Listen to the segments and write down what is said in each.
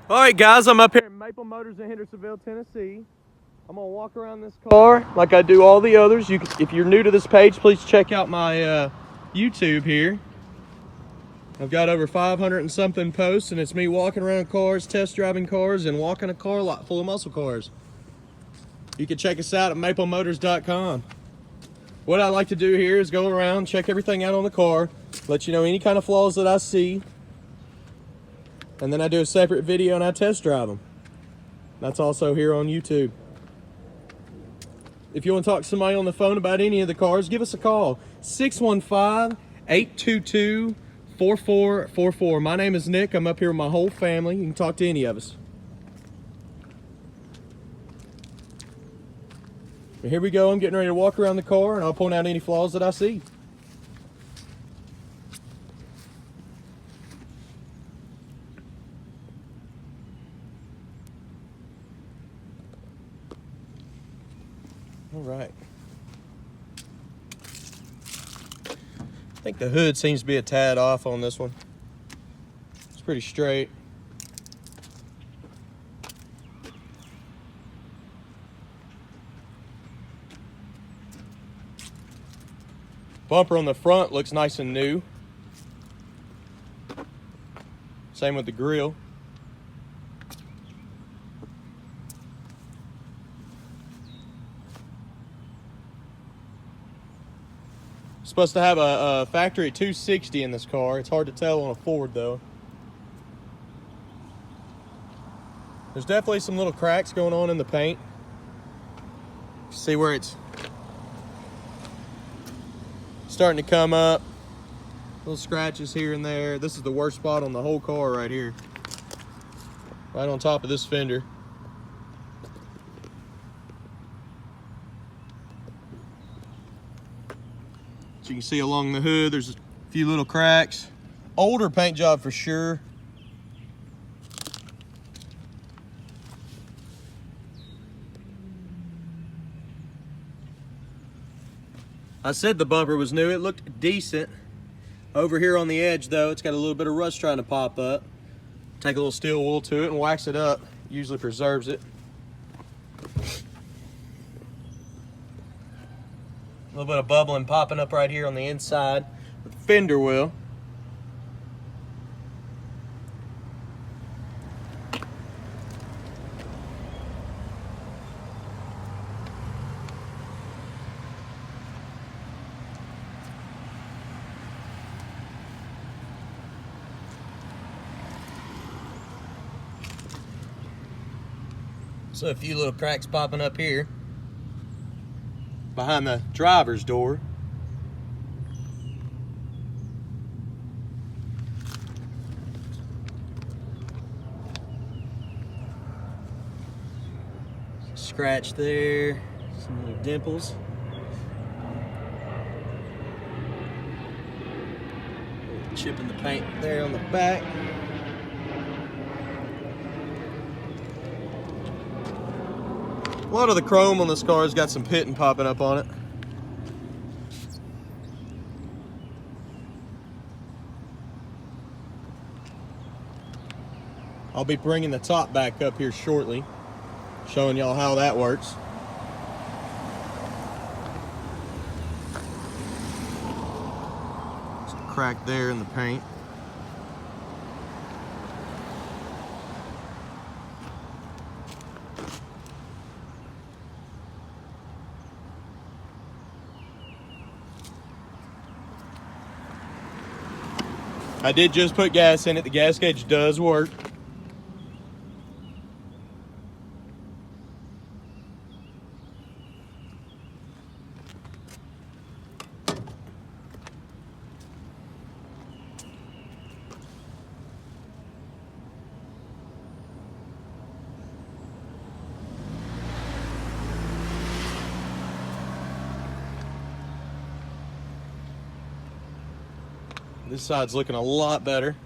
All right, guys, I'm up here at Maple Motors in Hendersonville, Tennessee. I'm gonna walk around this car like I do all the others. If you're new to this page, please check out my YouTube here. I've got over 500 and something posts, and it's me walking around cars, test driving cars, and walking a car lot full of muscle cars. You can check us out at maplemotors.com. What I like to do here is go around, check everything out on the car, let you know any kind of flaws that I see, and then I do a separate video and I test drive them. That's also here on YouTube. If you want to talk to somebody on the phone about any of the cars, give us a call. 615-822-4444. My name is Nick. I'm up here with my whole family. You can talk to any of us. But here we go. I'm getting ready to walk around the car, and I'll point out any flaws that I see. All right. I think the hood seems to be a tad off on this one. It's pretty straight. Bumper on the front looks nice and new. Same with the grille. Supposed to have a factory 260 in this car. It's hard to tell on a Ford though. There's definitely some little cracks going on in the paint. See where it's starting to come up. Little scratches here and there. This is the worst spot on the whole car right here. Right on top of this fender. So you can see along the hood, there's a few little cracks. Older paint job for sure. I said the bumper was new. It looked decent. Over here on the edge though, it's got a little bit of rust trying to pop up. Take a little steel wool to it and wax it up. Usually preserves it. A little bit of bubbling popping up right here on the inside with the fender well. So a few little cracks popping up here behind the driver's door. Scratch there, some little dimples. Chip in the paint there on the back. A lot of the chrome on this car has got some pitting popping up on it. I'll be bringing the top back up here shortly, showing y'all how that works. There's a crack there in the paint. I did just put gas in it. The gas gauge does work. This side's looking a lot better.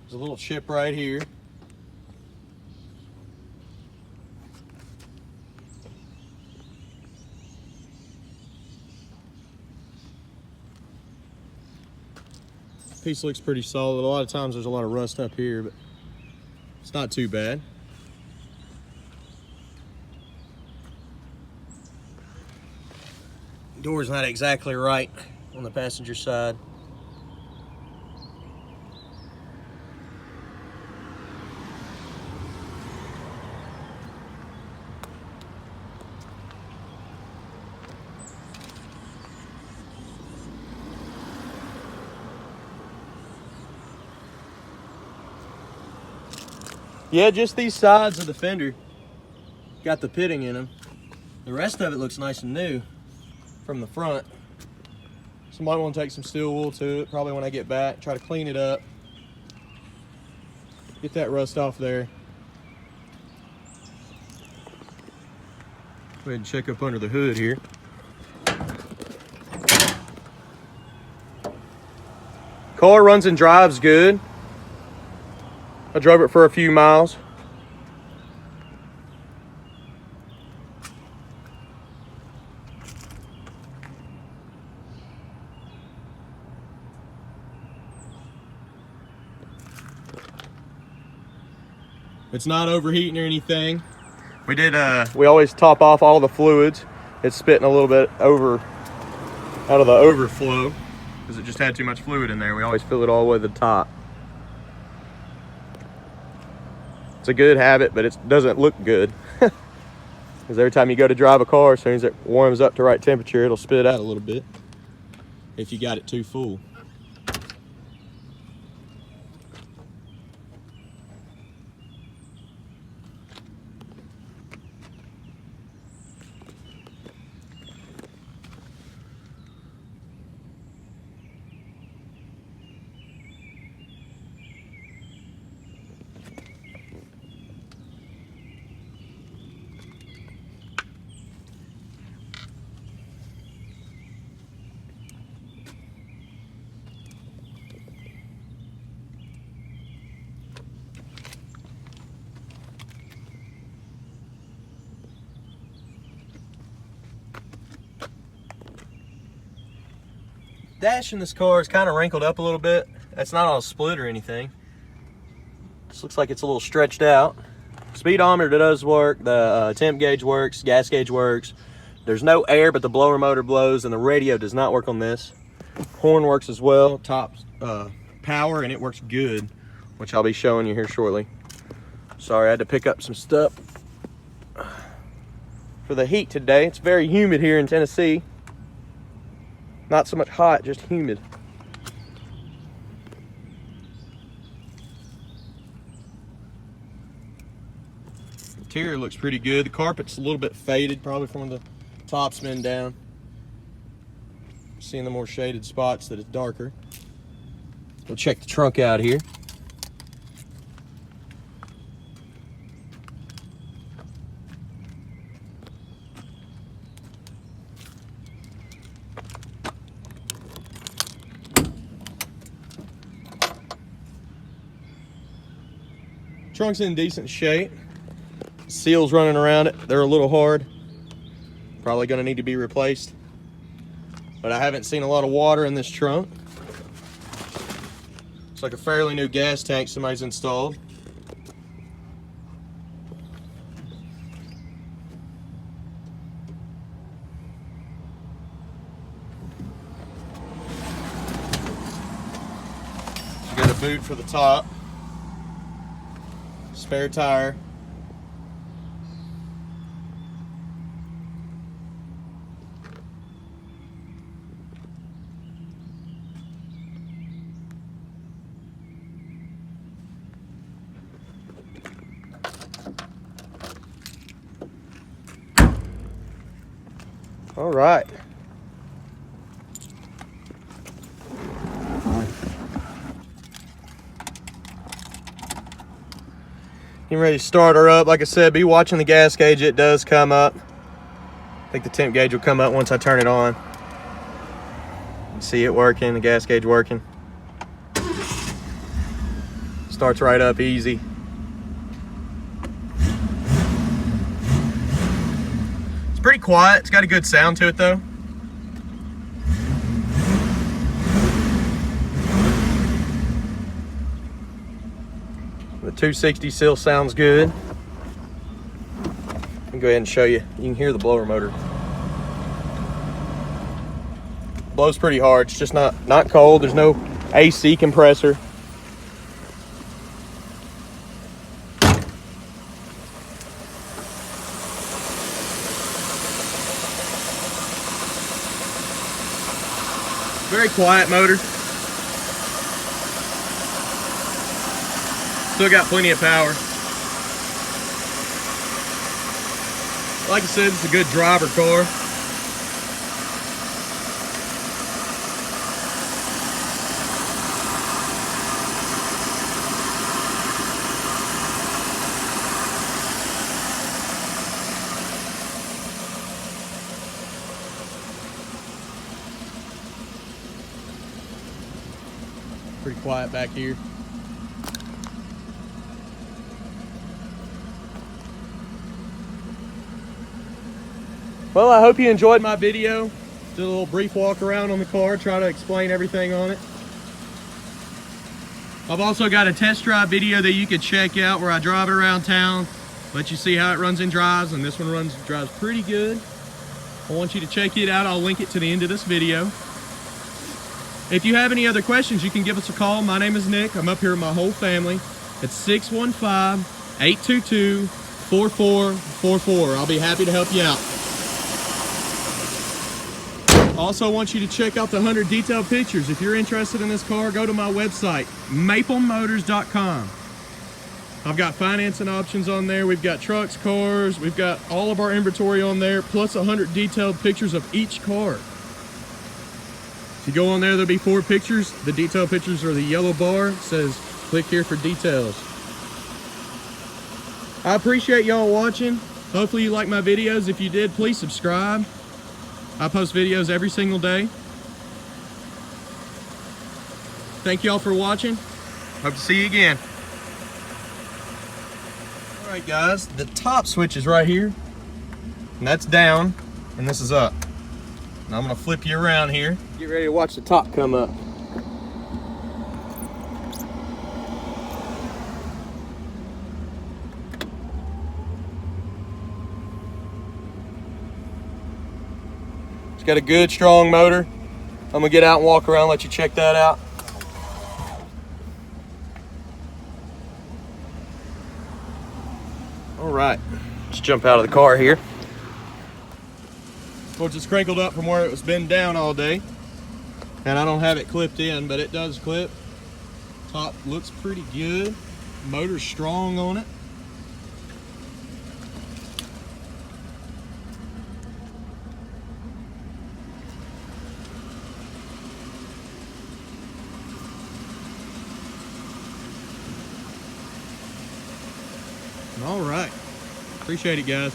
There's a little chip right here. piece looks pretty solid. A lot of times there's a lot of rust up here, but it's not too bad. Door's not exactly right on the passenger side. Yeah, just these sides of the fender got the pitting in them. The rest of it looks nice and new from the front. Somebody want to take some steel wool to it probably when I get back, try to clean it up, get that rust off there. Go ahead and check up under the hood here. Car runs and drives good. I drove it for a few miles. It's not overheating or anything. We always top off all the fluids. It's spitting a little bit out of the overflow because it just had too much fluid in there. We always fill it all the way to the top. It's a good habit, but it doesn't look good. Because every time you go to drive a car, as soon as it warms up to right temperature, it'll spit out a little bit if you got it too full. Dash in this car is kind of wrinkled up a little bit. That's not on a split or anything. This looks like it's a little stretched out. Speedometer does work, the temp gauge works, gas gauge works. There's no air, but the blower motor blows, and the radio does not work on this. Horn works as well, top power, and it works good, which I'll be showing you here shortly. Sorry, I had to pick up some stuff for the heat today. It's very humid here in Tennessee. Not so much hot, just humid. Interior looks pretty good. The carpet's a little bit faded, probably from the top spin down. Seeing the more shaded spots that it's darker. We'll check the trunk out here. Trunk's in decent shape. Seals running around it. They're a little hard. Probably going to need to be replaced. But I haven't seen a lot of water in this trunk. It's like a fairly new gas tank somebody's installed. You got a boot for the top. Spare tire. All right. Getting ready to start her up. Like I said, be watching the gas gauge. It does come up. I think the temp gauge will come up once I turn it on. See it working, the gas gauge working. Starts right up easy. It's pretty quiet. It's got a good sound to it though. 260 still sounds good. I'll go ahead and show you. You can hear the blower motor. Blows pretty hard. It's just not cold. There's no AC compressor. Very quiet motor. Still got plenty of power. Like I said, it's a good driver car. Pretty quiet back here. Well, I hope you enjoyed my video. Did a little brief walk around on the car, try to explain everything on it. I've also got a test drive video that you could check out where I drive it around town, let you see how it runs and drives, and this one drives pretty good. I want you to check it out. I'll link it to the end of this video. If you have any other questions, you can give us a call. My name is Nick. I'm up here with my whole family. It's 615-822-4444. I'll be happy to help you out. Also, I want you to check out the 100 detailed pictures. If you're interested in this car, go to my website, maplemotors.com. I've got financing options on there. We've got trucks, cars. We've got all of our inventory on there, plus 100 detailed pictures of each car. If you go on there, there'll be 4 pictures. The detailed pictures are the yellow bar. It says, click here for details. I appreciate y'all watching. Hopefully you like my videos. If you did, please subscribe. I post videos every single day. Thank y'all for watching. Hope to see you again. All right, guys, the top switch is right here, and that's down, and this is up. Now I'm gonna flip you around here. Get ready to watch the top come up. It's got a good, strong motor. I'm gonna get out and walk around, let you check that out. All right, let's jump out of the car here. Of course, it's crinkled up from where it was been down all day, and I don't have it clipped in, but it does clip. Top looks pretty good. Motor's strong on it. All right, appreciate it, guys.